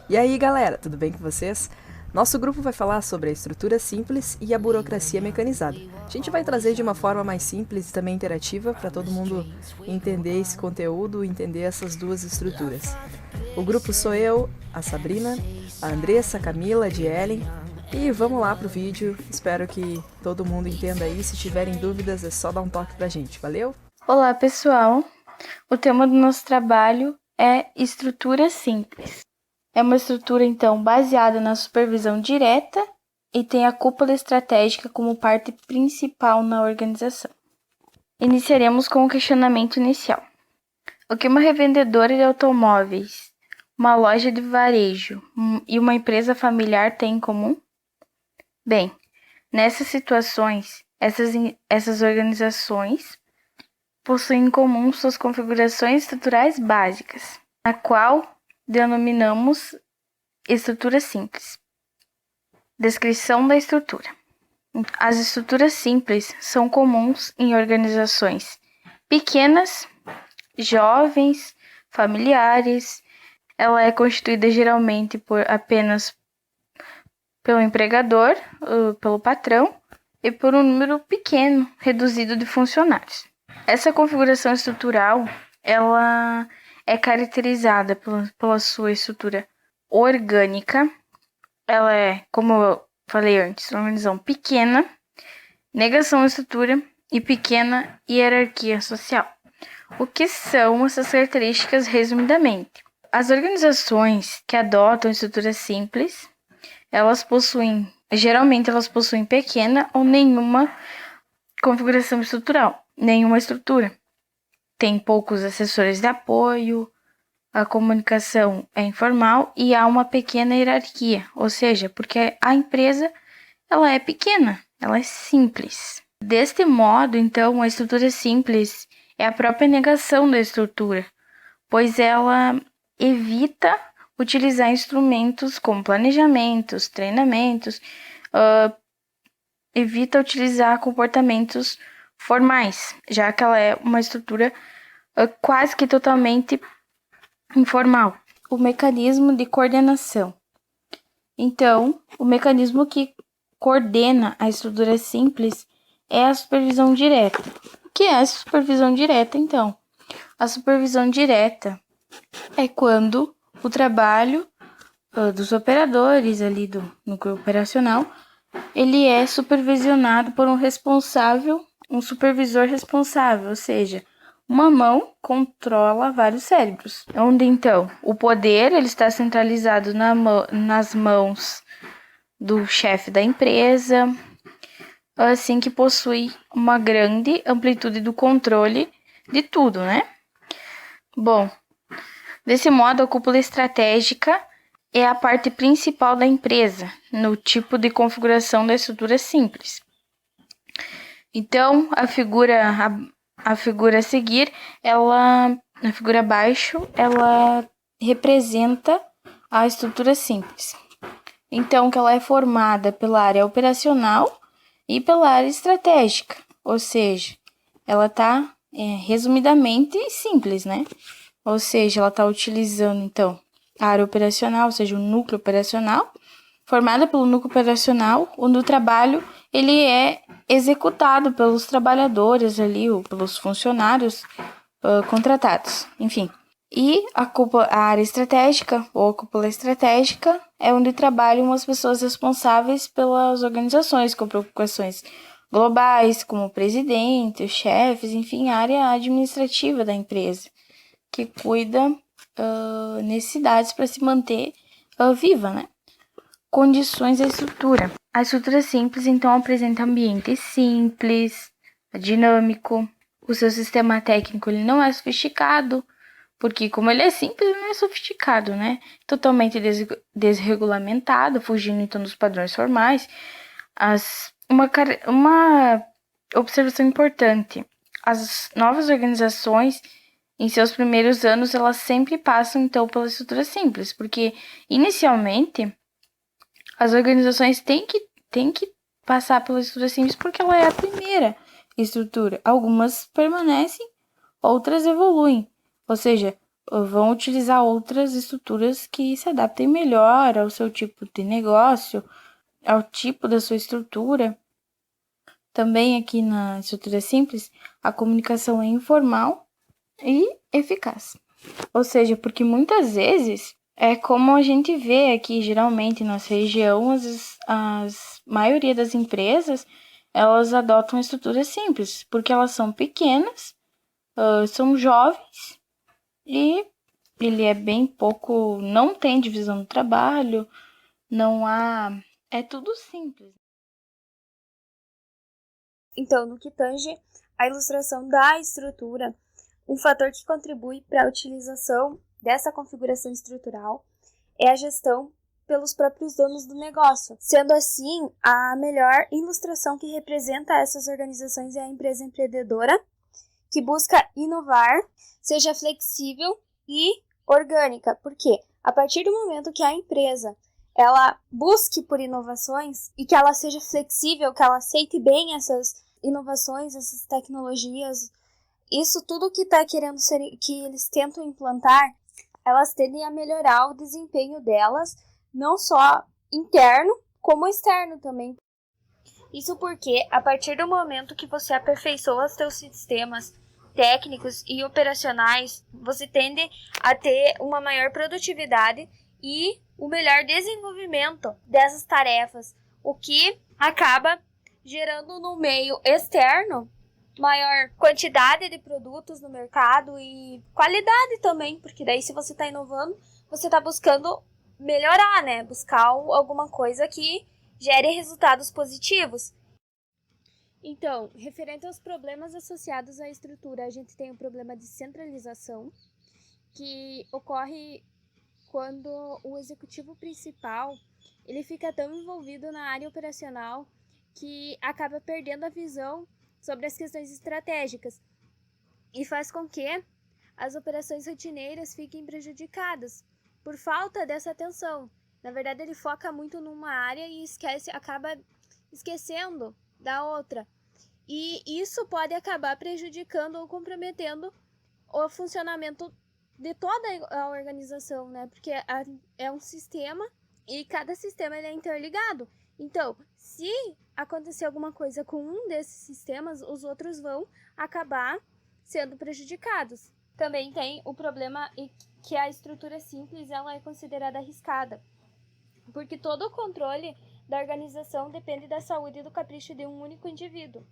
E aí, galera, tudo bem com vocês? Nosso grupo vai falar sobre a estrutura simples e a burocracia mecanizada. A gente vai trazer de uma forma mais simples e também interativa para todo mundo entender esse conteúdo, entender essas duas estruturas. O grupo sou eu, a Sabrina, a Andressa, a Camila, a Dielen. E vamos lá pro vídeo. Espero que todo mundo entenda aí. Se tiverem dúvidas, é só dar um toque pra gente. Valeu? Olá, pessoal. O tema do nosso trabalho é estrutura simples. É uma estrutura, então, baseada na supervisão direta e tem a cúpula estratégica como parte principal na organização. Iniciaremos com o questionamento inicial. O que uma revendedora de automóveis, uma loja de varejo e uma empresa familiar têm em comum? Bem, nessas situações, essas organizações possuem em comum suas configurações estruturais básicas, a qual denominamos estrutura simples. Descrição da estrutura. As estruturas simples são comuns em organizações pequenas, jovens, familiares. Ela é constituída geralmente por apenas pelo empregador, pelo patrão e por um número pequeno, reduzido de funcionários. Essa configuração estrutural, ela é caracterizada pela sua estrutura orgânica. Ela é, como eu falei antes, uma organização pequena, negação da estrutura e pequena hierarquia social. O que são essas características resumidamente? As organizações que adotam estruturas simples, geralmente elas possuem pequena ou nenhuma configuração estrutural, nenhuma estrutura. Tem poucos assessores de apoio, a comunicação é informal e há uma pequena hierarquia, ou seja, porque a empresa ela é pequena, ela é simples. Deste modo, então, a estrutura simples é a própria negação da estrutura, pois ela evita utilizar instrumentos como planejamentos, treinamentos, evita utilizar comportamentos formais, já que ela é uma estrutura quase que totalmente informal. O mecanismo de coordenação. Então, o mecanismo que coordena a estrutura simples é a supervisão direta. O que é a supervisão direta, então? A supervisão direta é quando o trabalho dos operadores ali do núcleo operacional, ele é supervisionado por um supervisor responsável, ou seja, uma mão controla vários cérebros, onde então o poder ele está centralizado nas mãos do chefe da empresa, assim que possui uma grande amplitude do controle de tudo, né? Bom, desse modo a cúpula estratégica é a parte principal da empresa, no tipo de configuração da estrutura simples. Então, a figura a seguir, na figura abaixo, ela representa a estrutura simples. Então, que ela é formada pela área operacional e pela área estratégica, ou seja, ela está resumidamente simples, né? Ou seja, ela está utilizando, então, a área operacional, ou seja, o núcleo operacional, formada pelo núcleo operacional, onde o trabalho ele é executado pelos trabalhadores ali, ou pelos funcionários contratados, enfim. E a área estratégica, ou a cúpula estratégica, é onde trabalham as pessoas responsáveis pelas organizações, com preocupações globais, como o presidente, os chefes, enfim, a área administrativa da empresa, que cuida necessidades para se manter viva, né? Condições da estrutura. A estrutura simples, então, apresenta ambiente simples, dinâmico. O seu sistema técnico ele não é sofisticado, porque como ele é simples, ele não é sofisticado, né? Totalmente desregulamentado, fugindo então dos padrões formais. Uma observação importante. As novas organizações, em seus primeiros anos, elas sempre passam, então, pela estrutura simples, porque, inicialmente, as organizações têm que passar pela estrutura simples porque ela é a primeira estrutura. Algumas permanecem, outras evoluem. Ou seja, vão utilizar outras estruturas que se adaptem melhor ao seu tipo de negócio, ao tipo da sua estrutura. Também aqui na estrutura simples, a comunicação é informal e eficaz. Ou seja, porque muitas vezes é como a gente vê aqui, geralmente, na nossa região, as maioria das empresas, elas adotam estruturas simples, porque elas são pequenas, são jovens e ele é bem pouco, não tem divisão do trabalho, não há, é tudo simples. Então, no que tange a ilustração da estrutura, um fator que contribui para a utilização dessa configuração estrutural é a gestão pelos próprios donos do negócio. Sendo assim, a melhor ilustração que representa essas organizações é a empresa empreendedora, que busca inovar, seja flexível e orgânica. Porque a partir do momento que a empresa ela busque por inovações e que ela seja flexível, que ela aceite bem essas inovações, essas tecnologias, isso tudo que está querendo ser, que eles tentam implantar, elas tendem a melhorar o desempenho delas, não só interno, como externo também. Isso porque, a partir do momento que você aperfeiçoa os seus sistemas técnicos e operacionais, você tende a ter uma maior produtividade e o melhor desenvolvimento dessas tarefas, o que acaba gerando no meio externo maior quantidade de produtos no mercado e qualidade também, porque daí se você está inovando, você está buscando melhorar, né? Buscar alguma coisa que gere resultados positivos. Então, referente aos problemas associados à estrutura, a gente tem o problema de centralização, que ocorre quando o executivo principal ele fica tão envolvido na área operacional que acaba perdendo a visão sobre as questões estratégicas e faz com que as operações rotineiras fiquem prejudicadas por falta dessa atenção. Na verdade, ele foca muito numa área e acaba esquecendo da outra. E isso pode acabar prejudicando ou comprometendo o funcionamento de toda a organização, né? Porque é um sistema e cada sistema ele é interligado. Então, se acontecer alguma coisa com um desses sistemas, os outros vão acabar sendo prejudicados. Também tem o problema que a estrutura simples ela é considerada arriscada, porque todo o controle da organização depende da saúde e do capricho de um único indivíduo,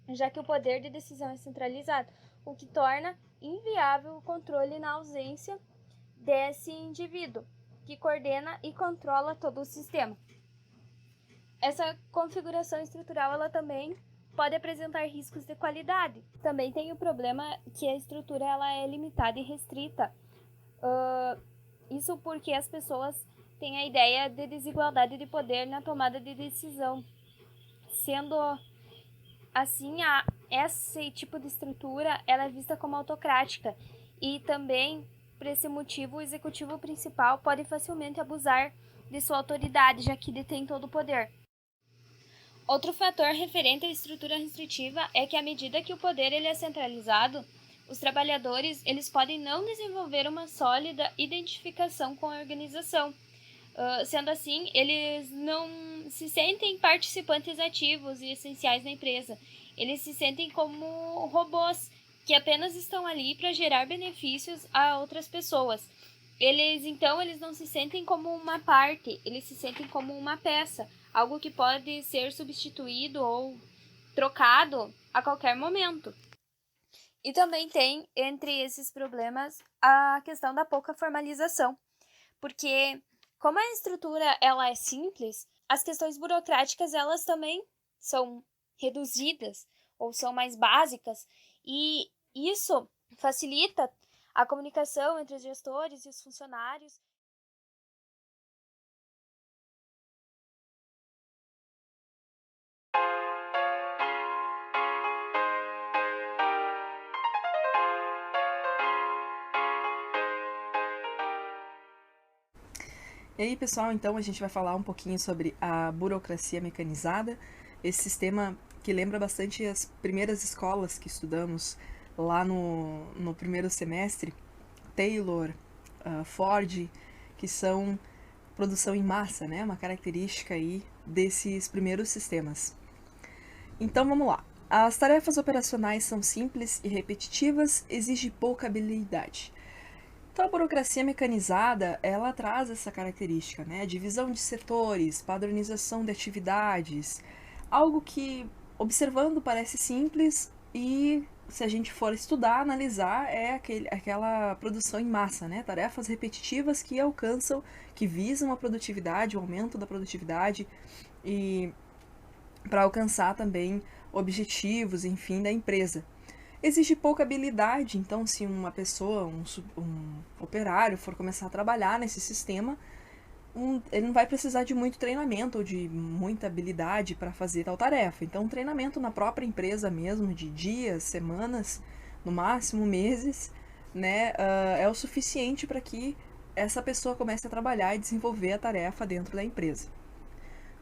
já que o poder de decisão é centralizado, o que torna inviável o controle na ausência desse indivíduo, que coordena e controla todo o sistema. Essa configuração estrutural ela também pode apresentar riscos de qualidade. Também tem o problema que a estrutura ela é limitada e restrita. Isso porque as pessoas têm a ideia de desigualdade de poder na tomada de decisão. Sendo assim, esse tipo de estrutura ela é vista como autocrática e também, por esse motivo, o executivo principal pode facilmente abusar de sua autoridade, já que detém todo o poder. Outro fator referente à estrutura restritiva é que, à medida que o poder ele é centralizado, os trabalhadores eles podem não desenvolver uma sólida identificação com a organização. Sendo assim, eles não se sentem participantes ativos e essenciais na empresa. Eles se sentem como robôs que apenas estão ali para gerar benefícios a outras pessoas. Eles não se sentem como uma parte, eles se sentem como uma peça, algo que pode ser substituído ou trocado a qualquer momento. E também tem, entre esses problemas, a questão da pouca formalização, porque como a estrutura ela é simples, as questões burocráticas elas também são reduzidas ou são mais básicas, e isso facilita a comunicação entre os gestores e os funcionários. E aí, pessoal, então a gente vai falar um pouquinho sobre a burocracia mecanizada, esse sistema que lembra bastante as primeiras escolas que estudamos lá no primeiro semestre, Taylor, Ford, que são produção em massa, né? Uma característica aí desses primeiros sistemas. Então vamos lá. As tarefas operacionais são simples e repetitivas, exige pouca habilidade. Então a burocracia mecanizada, ela traz essa característica, né? Divisão de setores, padronização de atividades, algo que, observando, parece simples e, se a gente for estudar, analisar, é aquela produção em massa, né? Tarefas repetitivas que alcançam, que visam a produtividade, o aumento da produtividade e para alcançar também objetivos, enfim, da empresa. Exige pouca habilidade, então se uma pessoa, um operário for começar a trabalhar nesse sistema, ele não vai precisar de muito treinamento ou de muita habilidade para fazer tal tarefa. Então um treinamento na própria empresa mesmo, de dias, semanas, no máximo meses, né, é o suficiente para que essa pessoa comece a trabalhar e desenvolver a tarefa dentro da empresa.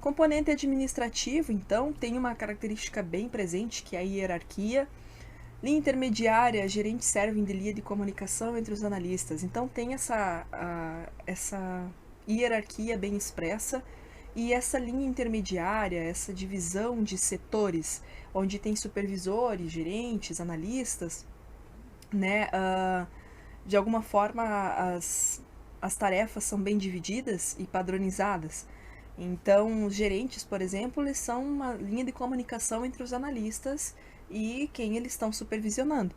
Componente administrativo, então, tem uma característica bem presente, que é a hierarquia. Linha intermediária, gerentes servem de linha de comunicação entre os analistas. Então tem essa hierarquia bem expressa e essa linha intermediária, essa divisão de setores, onde tem supervisores, gerentes, analistas, né? De alguma forma as tarefas são bem divididas e padronizadas. Então, os gerentes, por exemplo, eles são uma linha de comunicação entre os analistas e quem eles estão supervisionando,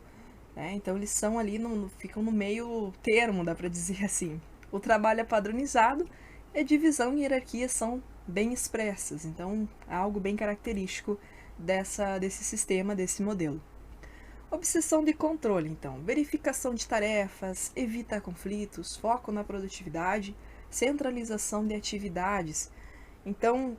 né? Então, eles são ali, ficam no meio termo, dá para dizer assim. O trabalho é padronizado e a divisão e hierarquia são bem expressas. Então, é algo bem característico desse sistema, desse modelo. Obsessão de controle, então. Verificação de tarefas, evita conflitos, foco na produtividade, centralização de atividades. Então,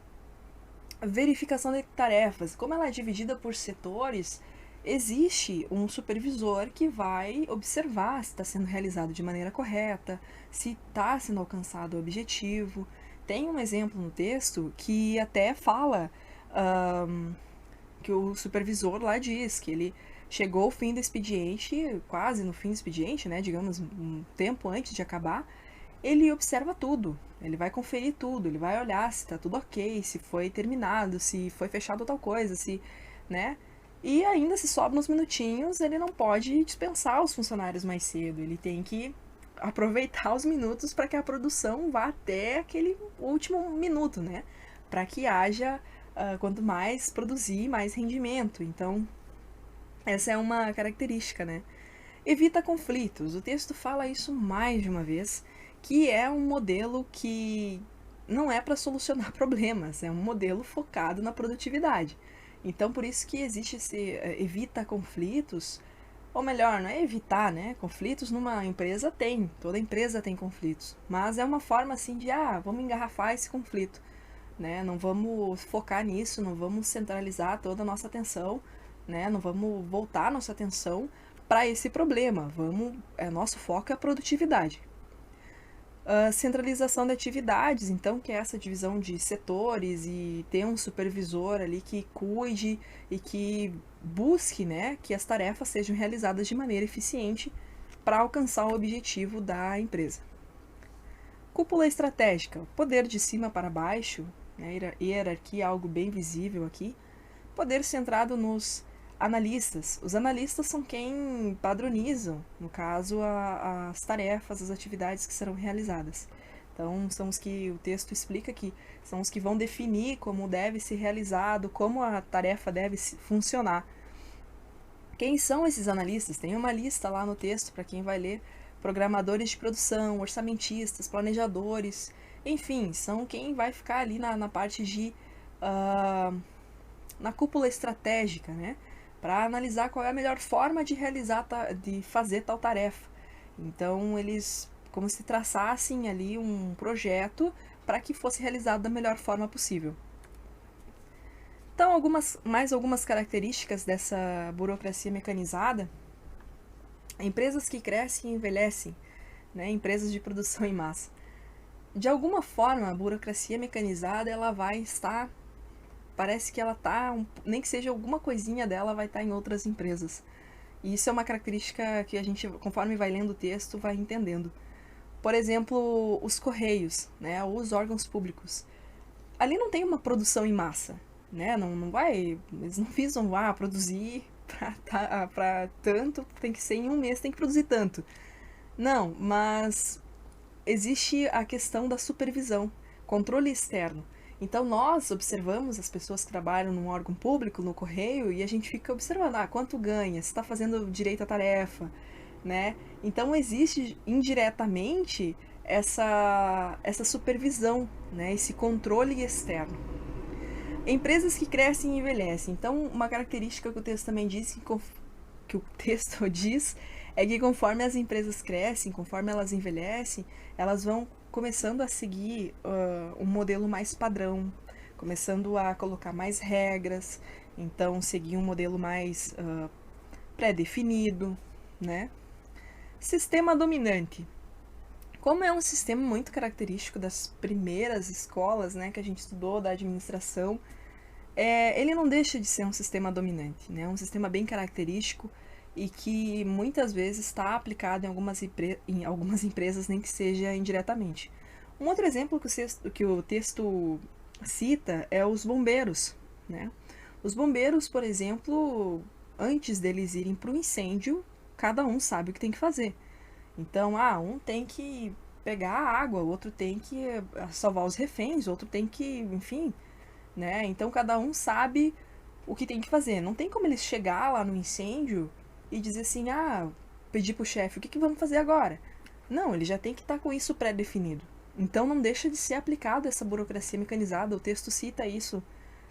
a verificação de tarefas, como ela é dividida por setores, existe um supervisor que vai observar se está sendo realizado de maneira correta, se está sendo alcançado o objetivo. Tem um exemplo no texto que até fala que o supervisor lá diz que ele chegou ao fim do expediente, quase no fim do expediente, né, digamos um tempo antes de acabar, ele observa tudo, ele vai conferir tudo, ele vai olhar se está tudo ok, se foi terminado, se foi fechado tal coisa, se, né? E ainda se sobra uns minutinhos, ele não pode dispensar os funcionários mais cedo, ele tem que aproveitar os minutos para que a produção vá até aquele último minuto, né? Para que haja, quanto mais produzir, mais rendimento. Então, essa é uma característica, né? Evita conflitos, o texto fala isso mais de uma vez, que é um modelo que não é para solucionar problemas, é um modelo focado na produtividade. Então, por isso que existe esse evita conflitos, ou melhor, não é evitar, né? Conflitos numa empresa tem, toda empresa tem conflitos, mas é uma forma assim de, vamos engarrafar esse conflito, né? Não vamos focar nisso, não vamos centralizar toda a nossa atenção, né? Não vamos voltar nossa atenção para esse problema, nosso foco é a produtividade. Centralização de atividades, então, que é essa divisão de setores e ter um supervisor ali que cuide e que busque, né, que as tarefas sejam realizadas de maneira eficiente para alcançar o objetivo da empresa. Cúpula estratégica, poder de cima para baixo, né, hierarquia, algo bem visível aqui. Poder centrado nos analistas. Os analistas são quem padronizam, no caso, as tarefas, as atividades que serão realizadas. Então, são os que o texto explica que são os que vão definir como deve ser realizado, como a tarefa deve funcionar. Quem são esses analistas? Tem uma lista lá no texto para quem vai ler. Programadores de produção, orçamentistas, planejadores, enfim, são quem vai ficar ali na parte de na cúpula estratégica, né? Para analisar qual é a melhor forma de fazer tal tarefa. Então, eles como se traçassem ali um projeto para que fosse realizado da melhor forma possível. Então, mais algumas características dessa burocracia mecanizada. Empresas que crescem e envelhecem, né? Empresas de produção em massa. De alguma forma, a burocracia mecanizada ela vai estar... Parece que ela está, nem que seja alguma coisinha dela, vai estar em outras empresas. E isso é uma característica que a gente, conforme vai lendo o texto, vai entendendo. Por exemplo, os correios, né, ou os órgãos públicos. Ali não tem uma produção em massa, né? Não vai, eles não visam produzir para tanto, tem que ser em um mês, tem que produzir tanto. Não, mas existe a questão da supervisão, controle externo. Então nós observamos as pessoas que trabalham num órgão público, no correio, e a gente fica observando, quanto ganha, se está fazendo direito à tarefa, né? Então existe indiretamente essa supervisão, né? Esse controle externo. Empresas que crescem e envelhecem. Então, uma característica que o texto também diz, que o texto diz, é que conforme as empresas crescem, conforme elas envelhecem, elas vão começando a seguir um modelo mais padrão, começando a colocar mais regras, então seguir um modelo mais pré-definido, né? Sistema dominante. Como é um sistema muito característico das primeiras escolas, né, que a gente estudou, da administração, ele não deixa de ser um sistema dominante, né? Um sistema bem característico e que muitas vezes está aplicado em algumas empresas, nem que seja indiretamente. Um outro exemplo que o texto cita é os bombeiros, né? Os bombeiros, por exemplo, antes deles irem para o incêndio, cada um sabe o que tem que fazer. Então, um tem que pegar a água, o outro tem que salvar os reféns, o outro tem que, enfim, né? Então, cada um sabe o que tem que fazer. Não tem como eles chegar lá no incêndio e dizer assim, pedir pro chefe, o que vamos fazer agora? Não, ele já tem que estar com isso pré-definido. Então, não deixa de ser aplicado essa burocracia mecanizada. O texto cita isso,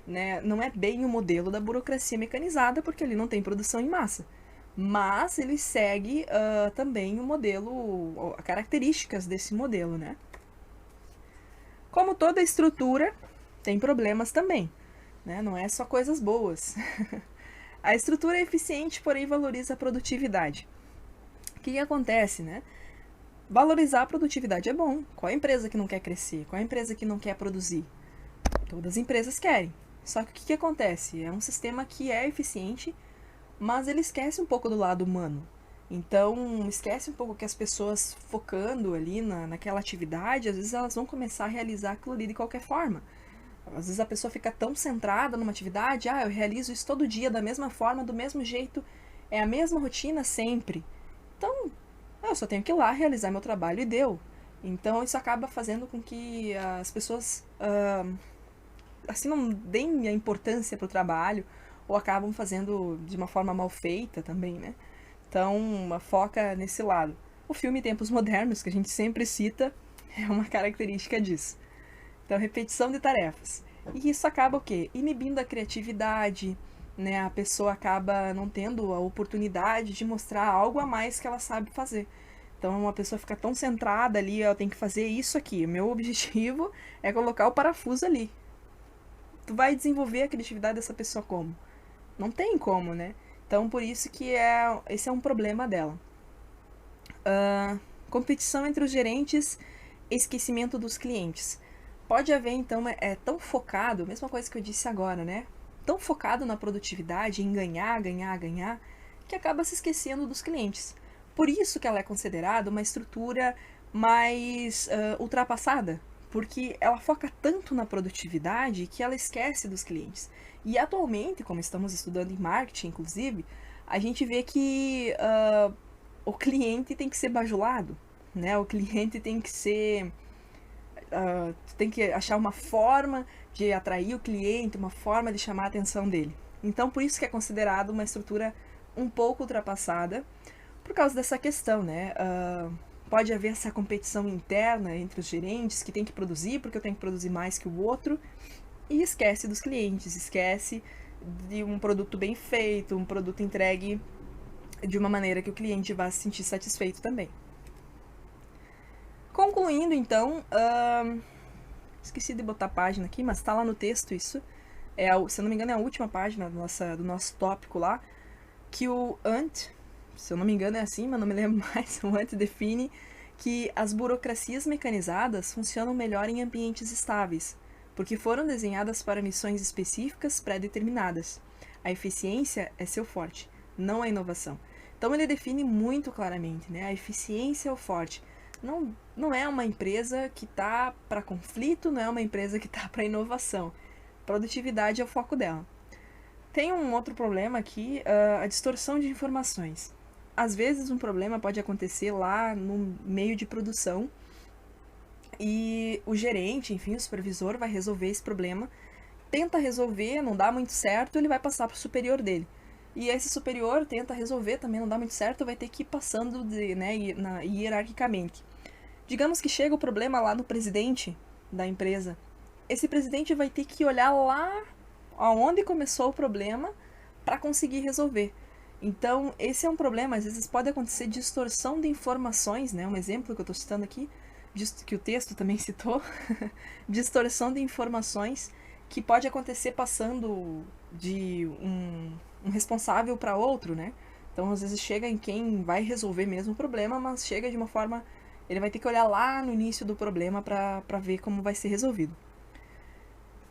né? Não é bem o modelo da burocracia mecanizada, porque ele não tem produção em massa. Mas ele segue também o modelo, características desse modelo, né? Como toda estrutura, tem problemas também, né? Não é só coisas boas. A estrutura é eficiente, porém valoriza a produtividade. O que acontece, né? Valorizar a produtividade é bom. Qual é a empresa que não quer crescer? Qual é a empresa que não quer produzir? Todas as empresas querem. Só que o que acontece? É um sistema que é eficiente, mas ele esquece um pouco do lado humano. Então, esquece um pouco que as pessoas focando ali naquela atividade, às vezes elas vão começar a realizar aquilo ali de qualquer forma. Às vezes a pessoa fica tão centrada numa atividade, eu realizo isso todo dia, da mesma forma, do mesmo jeito, é a mesma rotina sempre. Então, eu só tenho que ir lá realizar meu trabalho e deu. Então, isso acaba fazendo com que as pessoas assim não deem a importância para o trabalho, ou acabam fazendo de uma forma mal feita também, né? Então, foca nesse lado. O filme Tempos Modernos, que a gente sempre cita, é uma característica disso. Então, repetição de tarefas. E isso acaba o quê? Inibindo a criatividade, né? A pessoa acaba não tendo a oportunidade de mostrar algo a mais que ela sabe fazer. Então, uma pessoa fica tão centrada ali, eu tenho que fazer isso aqui. O meu objetivo é colocar o parafuso ali. Tu vai desenvolver a criatividade dessa pessoa como? Não tem como, né? Então, por isso que esse é um problema dela. Competição entre os gerentes, esquecimento dos clientes. Pode haver, então, tão focado, mesma coisa que eu disse agora, né? Tão focado na produtividade, em ganhar, que acaba se esquecendo dos clientes. Por isso que ela é considerada uma estrutura mais ultrapassada, porque ela foca tanto na produtividade que ela esquece dos clientes. E atualmente, como estamos estudando em marketing, inclusive, a gente vê que o cliente tem que ser bajulado, né? O cliente tem que ser... tem que achar uma forma de atrair o cliente, uma forma de chamar a atenção dele. Então, por isso que é considerado uma estrutura um pouco ultrapassada, por causa dessa questão, né? Pode haver essa competição interna entre os gerentes, que tem que produzir, porque eu tenho que produzir mais que o outro, e esquece dos clientes, esquece de um produto bem feito, um produto entregue de uma maneira que o cliente vá se sentir satisfeito também. Concluindo, então, esqueci de botar a página aqui, mas está lá no texto isso, se eu não me engano é a última página do nosso tópico lá, que o Ant, se eu não me engano é assim, mas não me lembro mais, o Ant define que as burocracias mecanizadas funcionam melhor em ambientes estáveis, porque foram desenhadas para missões específicas pré-determinadas. A eficiência é seu forte, não a inovação. Então ele define muito claramente, né? A eficiência é o forte. Não é uma empresa que está para conflito, não é uma empresa que está para inovação. Produtividade é o foco dela. Tem um outro problema aqui, a distorção de informações. Às vezes um problema pode acontecer lá no meio de produção e o gerente, enfim, o supervisor vai resolver esse problema, tenta resolver, não dá muito certo, ele vai passar para o superior dele. E esse superior tenta resolver, também não dá muito certo, vai ter que ir passando hierarquicamente. Digamos que chega o problema lá no presidente da empresa. Esse presidente vai ter que olhar lá aonde começou o problema para conseguir resolver. Então, esse é um problema. Às vezes pode acontecer distorção de informações, né? Um exemplo que eu estou citando aqui, que o texto também citou, distorção de informações que pode acontecer passando de um responsável para outro, né? Então, às vezes chega em quem vai resolver mesmo o problema, mas chega de uma forma... Ele vai ter que olhar lá no início do problema para ver como vai ser resolvido.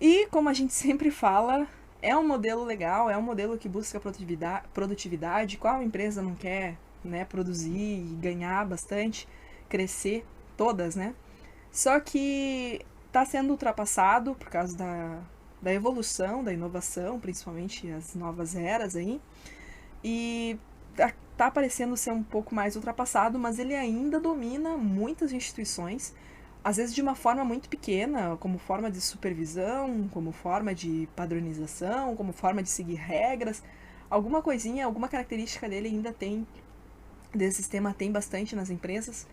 E, como a gente sempre fala, é um modelo legal, é um modelo que busca produtividade. Qual empresa não quer, né, produzir e ganhar bastante, crescer? Todas, né? Só que está sendo ultrapassado por causa da evolução, da inovação, principalmente as novas eras aí. E tá parecendo ser um pouco mais ultrapassado, mas ele ainda domina muitas instituições, às vezes de uma forma muito pequena, como forma de supervisão, como forma de padronização, como forma de seguir regras. Alguma coisinha, alguma característica dele ainda tem, desse sistema tem bastante nas empresas.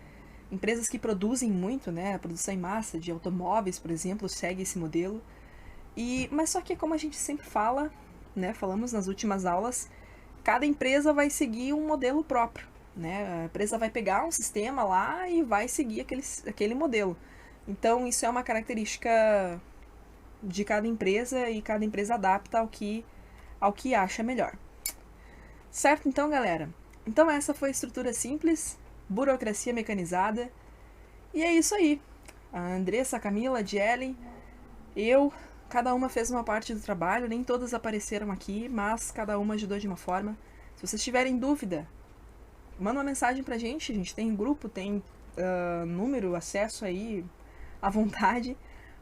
Empresas que produzem muito, né? A produção em massa de automóveis, por exemplo, segue esse modelo. Mas só que, como a gente sempre fala, né? Falamos nas últimas aulas, cada empresa vai seguir um modelo próprio, né? A empresa vai pegar um sistema lá e vai seguir aquele modelo. Então, isso é uma característica de cada empresa e cada empresa adapta ao que acha melhor. Certo, então, galera? Então, essa foi a estrutura simples, burocracia mecanizada. E é isso aí. A Andressa, a Camila, a Jellen, eu, cada uma fez uma parte do trabalho, nem todas apareceram aqui, mas cada uma ajudou de uma forma. Se vocês tiverem dúvida, manda uma mensagem pra gente. A gente tem grupo, tem número, acesso aí à vontade.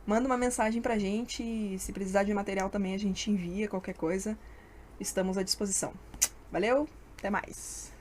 Manda uma mensagem pra gente. Se precisar de material também, a gente envia qualquer coisa. Estamos à disposição. Valeu, até mais!